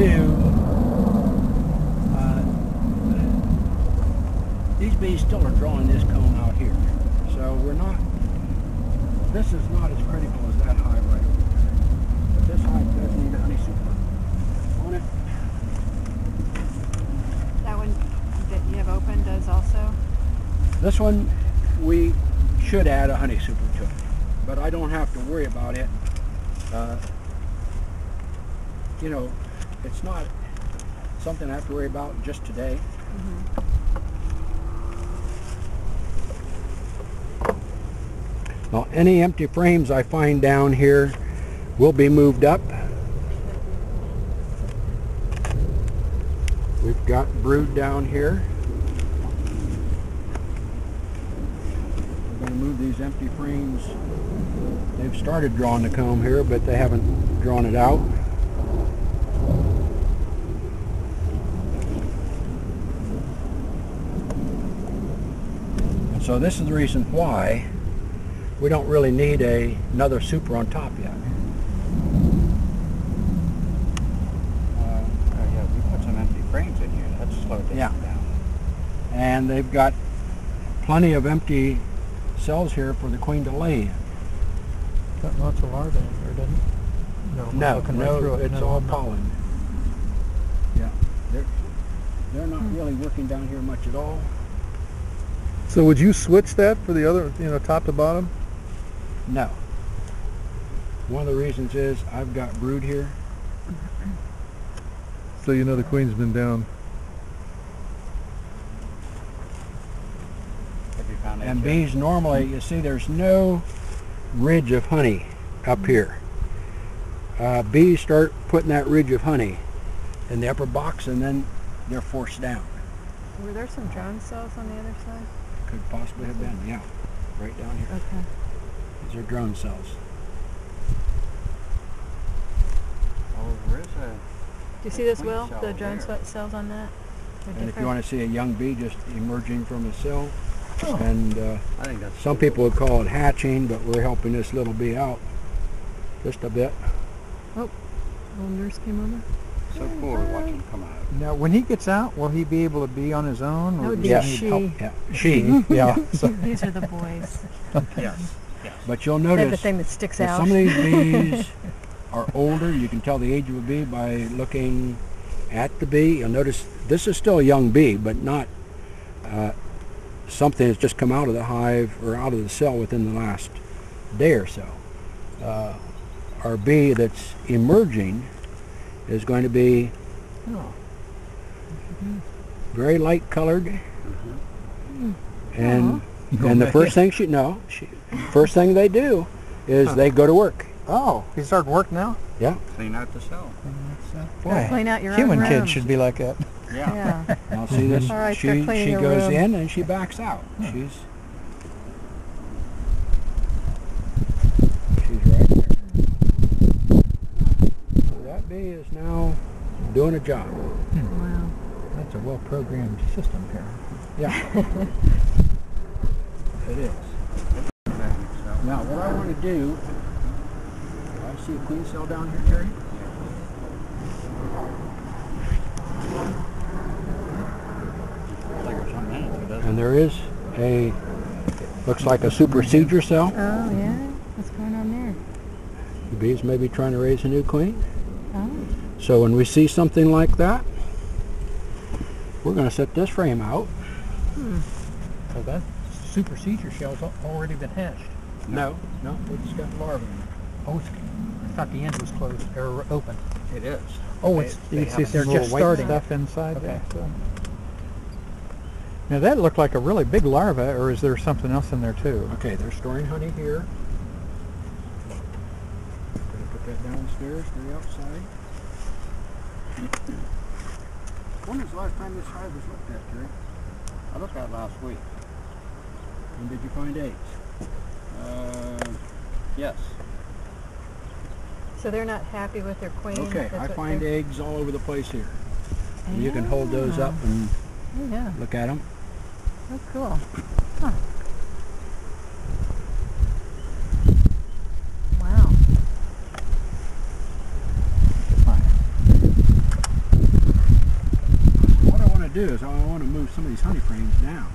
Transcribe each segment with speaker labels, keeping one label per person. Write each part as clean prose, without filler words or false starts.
Speaker 1: do, these bees still are drawing this comb out here. So we're not, this is not as critical as that hive right over there. But this hive does need a honey super on it.
Speaker 2: That one that you have open does also?
Speaker 1: This one, we should add a honey super to it, but I don't have to worry about it. You know, it's not something I have to worry about just today. Now, any empty frames I find down here will be moved up. We've got brood down here. We're going to move these empty frames. They've started drawing the comb here, but they haven't drawn it out. And so this is the reason why we don't really need another super on top yet.
Speaker 3: Yeah, we put some empty frames in here. That's slowed things down.
Speaker 1: And they've got plenty of empty cells here for the queen to lay in.
Speaker 4: Got lots of larvae in there, doesn't it?
Speaker 1: No,
Speaker 4: looking right through it.
Speaker 1: it's
Speaker 4: No,
Speaker 1: all
Speaker 4: I'm not.
Speaker 1: pollen. Yeah, they're not really working down here much at all.
Speaker 5: So would you switch that for the other, you know, top to bottom?
Speaker 1: No. One of the reasons is I've got brood here.
Speaker 5: So you know the queen's been down.
Speaker 3: Have you found
Speaker 1: And
Speaker 3: that
Speaker 1: bees normally, you see there's no ridge of honey up here. Bees start putting that ridge of honey in the upper box and then they're forced down.
Speaker 2: Were there some drone cells on the other side?
Speaker 1: Could possibly have been, yeah. Right down here.
Speaker 2: Okay.
Speaker 1: These are drone cells.
Speaker 3: Oh, there is a...
Speaker 2: Do you see this,
Speaker 3: queen
Speaker 2: Will?
Speaker 3: cell
Speaker 2: The drone
Speaker 3: there.
Speaker 2: cells on that? They're
Speaker 1: And if you
Speaker 2: different?
Speaker 1: want to see a young bee just emerging from a cell,
Speaker 4: Oh.
Speaker 1: and
Speaker 3: I think that's
Speaker 1: some people would call it hatching, but we're helping this little bee out just a bit.
Speaker 2: Little nurse came over?
Speaker 3: so cool to watch him come out.
Speaker 4: Now, when he gets out, will he be able to be on his own?
Speaker 2: That
Speaker 4: Or
Speaker 2: would
Speaker 4: does
Speaker 2: be a
Speaker 4: he need
Speaker 2: she.
Speaker 4: help?
Speaker 1: Yeah, she.
Speaker 4: Yeah. So,
Speaker 2: These are the boys.
Speaker 3: Yes.
Speaker 1: But you'll
Speaker 2: They have the
Speaker 1: notice
Speaker 2: thing that sticks
Speaker 1: that
Speaker 2: out.
Speaker 1: some of these bees are older. You can tell the age of a bee by looking at the bee. You'll notice this is still a young bee, but not something that's just come out of the hive or out of the cell within the last day or so. Our bee that's emerging is going to be
Speaker 4: oh.
Speaker 1: very light colored, and the first thing first thing they do is they go to work.
Speaker 4: Oh, he started work now?
Speaker 1: Yeah.
Speaker 3: Clean out the cell.
Speaker 4: Boy,
Speaker 2: Clean out your
Speaker 4: human
Speaker 2: own
Speaker 4: kids
Speaker 2: room.
Speaker 4: should be like that.
Speaker 3: Yeah.
Speaker 2: Yeah.
Speaker 1: Now see this?
Speaker 2: All right,
Speaker 1: she
Speaker 2: they're cleaning
Speaker 1: she
Speaker 2: your
Speaker 1: goes
Speaker 2: room.
Speaker 1: in and she backs out. She's right there. So that bee is now doing a job.
Speaker 2: Wow.
Speaker 4: That's a well-programmed system here.
Speaker 1: Yeah. It is. Now what I want to do, I see a queen cell down here, Terry. And there is looks like a supersedure cell.
Speaker 2: Oh, yeah? What's going on there?
Speaker 1: The bees may be trying to raise a new queen.
Speaker 2: Oh.
Speaker 1: So when we see something like that, we're going to set this frame out.
Speaker 4: So that supersedure shell's already been hatched.
Speaker 1: No, it's got larvae in it.
Speaker 4: Oh, I thought the end was closed or open.
Speaker 3: It is.
Speaker 4: Oh,
Speaker 3: They-
Speaker 4: it's
Speaker 3: they
Speaker 4: you
Speaker 3: have
Speaker 4: see
Speaker 3: some
Speaker 4: they're
Speaker 3: little
Speaker 4: just
Speaker 3: white
Speaker 4: starting
Speaker 3: stuff.
Speaker 4: stuff inside.
Speaker 3: Okay.
Speaker 4: There, so. Now that looked like a really big larva, or is there something else in there too?
Speaker 1: Okay, they're storing honey here. Gonna put that downstairs to the outside. When was the last time this hive was looked at, Terry?
Speaker 3: I looked at last week.
Speaker 1: When did you find eggs?
Speaker 3: Yes.
Speaker 2: So they're not happy with their queen?
Speaker 1: Okay,
Speaker 2: That's
Speaker 1: I
Speaker 2: what
Speaker 1: find
Speaker 2: they're-
Speaker 1: eggs all over the place here. And you can hold those up and
Speaker 2: Oh, yeah.
Speaker 1: look at them.
Speaker 2: Oh, cool. Huh. Wow.
Speaker 1: to do is I want to move some of these honey frames down.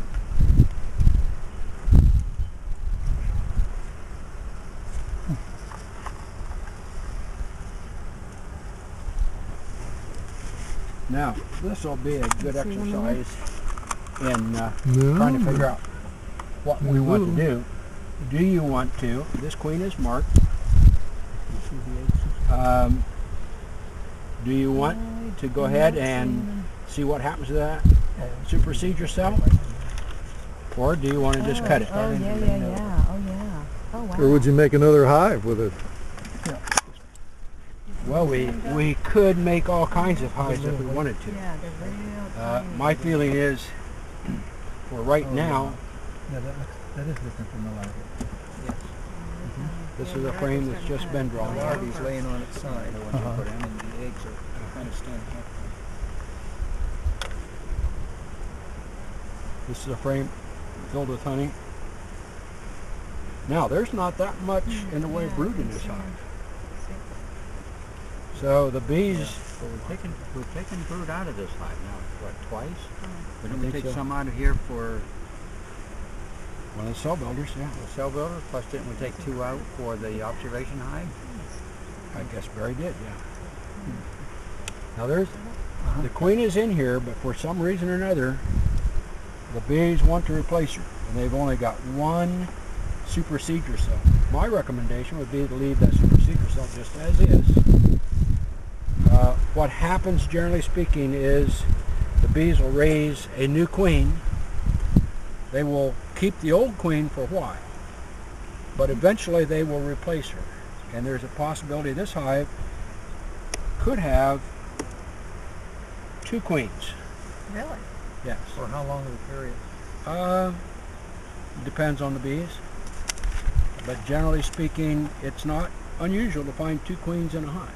Speaker 1: Now, this will be a good exercise in trying to figure out what we want to do. Do you want to? This queen is marked. Do you want to go ahead and see what happens to that? Supersede yourself? Or do you want to just cut it?
Speaker 2: Oh, yeah. Oh, yeah. Oh, wow.
Speaker 5: Or would you make another hive with it?
Speaker 1: Well, we could make all kinds of hives if we wanted to.
Speaker 2: Yeah, they're real tiny.
Speaker 1: My feeling is, for right now,
Speaker 4: Yeah, that is different from the larva.
Speaker 1: this is a frame that's just been drawn.
Speaker 3: The larvae's laying on its side, the ones you put in, and the eggs are kind of standing up.
Speaker 1: This is a frame filled with honey. Now, there's not that much in the way of brood in this hive. So the bees,
Speaker 3: But we've taken brood out of this hive now, what, twice? But
Speaker 1: I
Speaker 3: didn't we
Speaker 1: think
Speaker 3: take
Speaker 1: so.
Speaker 3: some out of here for
Speaker 1: one of the cell builders, yeah.
Speaker 3: the cell builder? Plus didn't we take 2 out for the observation hive?
Speaker 1: I guess Barry did, yeah. Now there's, the queen is in here, but for some reason or another, the bees want to replace her, and they've only got one supersedure cell. My recommendation would be to leave that supersedure cell just as is. What happens, generally speaking, is the bees will raise a new queen. They will keep the old queen for a while, but eventually they will replace her. And there's a possibility this hive could have 2 queens.
Speaker 2: Really?
Speaker 1: Yes.
Speaker 3: For how long of a period?
Speaker 1: Depends on the bees. But generally speaking, it's not unusual to find 2 queens in a hive.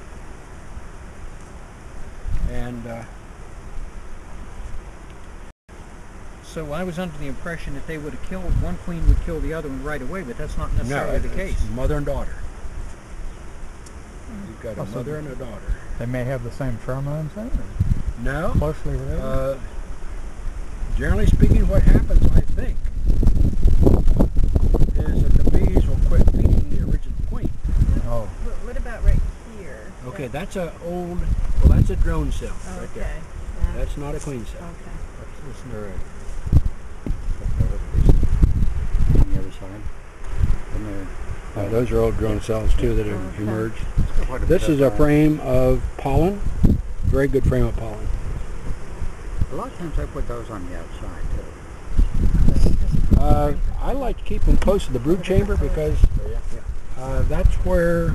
Speaker 1: And
Speaker 3: So I was under the impression that they would have killed, one queen would kill the other one right away, but that's not necessarily the case.
Speaker 1: it's mother and daughter. You've got a
Speaker 4: Also,
Speaker 1: mother and a daughter.
Speaker 4: They may have the same pheromones then, or
Speaker 1: No.
Speaker 4: closely related.
Speaker 1: Generally speaking, what happens, I think, is that the bees will quit feeding the original queen.
Speaker 4: Oh,
Speaker 2: But what about right here?
Speaker 1: Okay, that's a that's a drone cell
Speaker 2: Oh,
Speaker 1: right
Speaker 2: okay.
Speaker 1: there.
Speaker 2: Yeah.
Speaker 1: That's not a queen cell.
Speaker 2: Okay.
Speaker 3: Isn't there on the other side? And
Speaker 1: Those are old drone cells too that have
Speaker 2: Okay.
Speaker 1: emerged.
Speaker 3: quite
Speaker 1: This
Speaker 3: bit
Speaker 1: is
Speaker 3: of,
Speaker 1: a frame of pollen. Very good frame of pollen.
Speaker 3: A lot of times I put those on the outside too.
Speaker 1: I like to keep them close to the brood chamber because that's where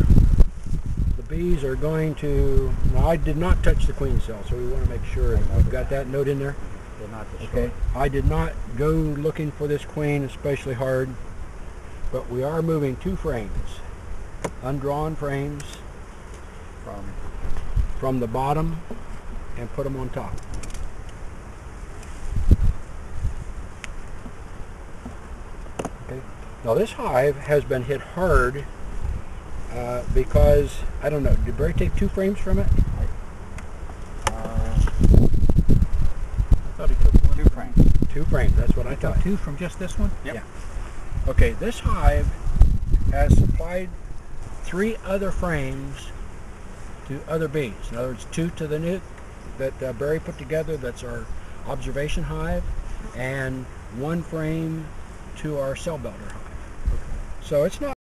Speaker 1: the bees are going to. Now, I did not touch the queen cell, so we want to make sure that we've got that note in there.
Speaker 3: They're not destroyed.
Speaker 1: Okay. I did not go looking for this queen especially hard, but we are moving 2 frames, undrawn frames from the bottom, and put them on top. Okay. Now this hive has been hit hard because, I don't know, did Barry take 2 frames from it?
Speaker 3: I thought he took 2 frames.
Speaker 1: 2 frames, that's what I thought.
Speaker 3: 2 from just this one?
Speaker 1: Yep. Okay, this hive has supplied 3 other frames to other bees. In other words, 2 to the nuke that Barry put together, that's our observation hive, and 1 frame to our cell builder hive. So it's not